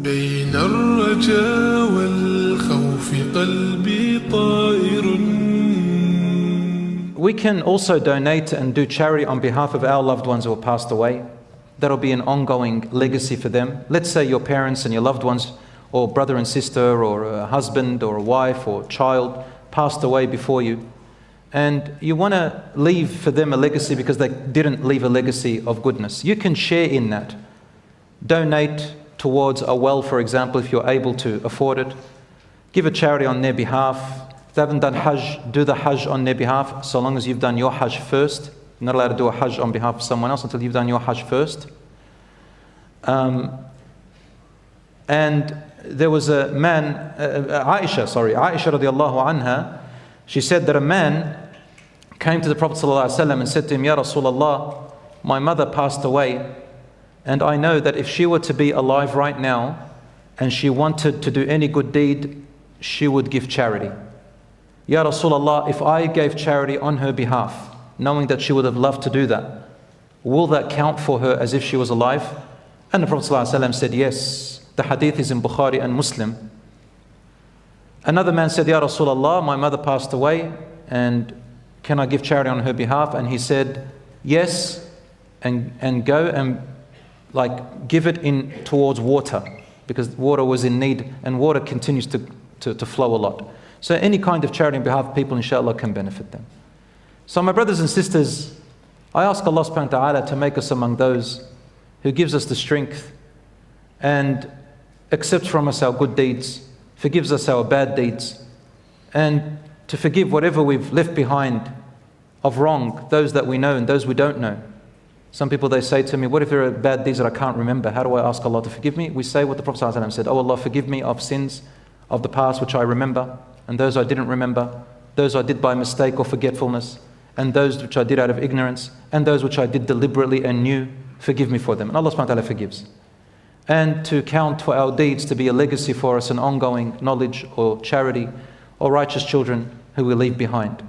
بين الرجاء والخوف قلبي طائر. We can also donate and do charity on behalf of our loved ones who have passed away. That'll be an ongoing legacy for them. Let's say your parents and your loved ones, or brother and sister, or a husband or a wife or child passed away before you, and you want to leave for them a legacy because they didn't leave a legacy of goodness. You can share in that. Donate towards a well, for example, if you're able to afford it. Give a charity on their behalf. If they haven't done Hajj, do the Hajj on their behalf, so long as you've done your Hajj first. You're not allowed to do a Hajj on behalf of someone else until you've done your Hajj first. And there was a man, Aisha radiallahu anha, she said that a man came to the Prophet ﷺ and said to him, Ya Rasulullah, my mother passed away, and I know that if she were to be alive right now and she wanted to do any good deed, she would give charity. Ya Rasulullah, if I gave charity on her behalf, knowing that she would have loved to do that, will that count for her as if she was alive? And the Prophet ﷺ said, yes. The hadith is in Bukhari and Muslim. Another man said, Ya Rasulullah, my mother passed away, and can I give charity on her behalf? And he said, yes, and go and give it in towards water, because water was in need, and water continues to flow a lot. So any kind of charity on behalf of people, InshaAllah, can benefit them. So my brothers and sisters, I ask Allah subhanahu wa ta'ala to make us among those who gives us the strength and accepts from us our good deeds, forgives us our bad deeds, and to forgive whatever we've left behind of wrong, those that we know and those we don't know. Some people, they say to me, what if there are bad deeds that I can't remember? How do I ask Allah to forgive me? We say what the Prophet ﷺ said, Oh Allah, forgive me of sins of the past which I remember, and those I didn't remember, those I did by mistake or forgetfulness, and those which I did out of ignorance, and those which I did deliberately and knew, forgive me for them. And Allah subhanahu wa ta'ala forgives. And to count for our deeds to be a legacy for us, an ongoing knowledge or charity or righteous children who we leave behind.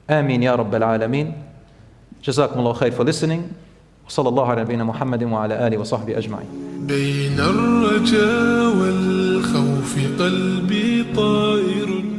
Ameen ya Rabbal Alameen. Jazakumullah khair for listening. وصلى الله على نبينا محمد وعلى آله وصحبه أجمعين. بين الرجاء والخوف قلبي طائر.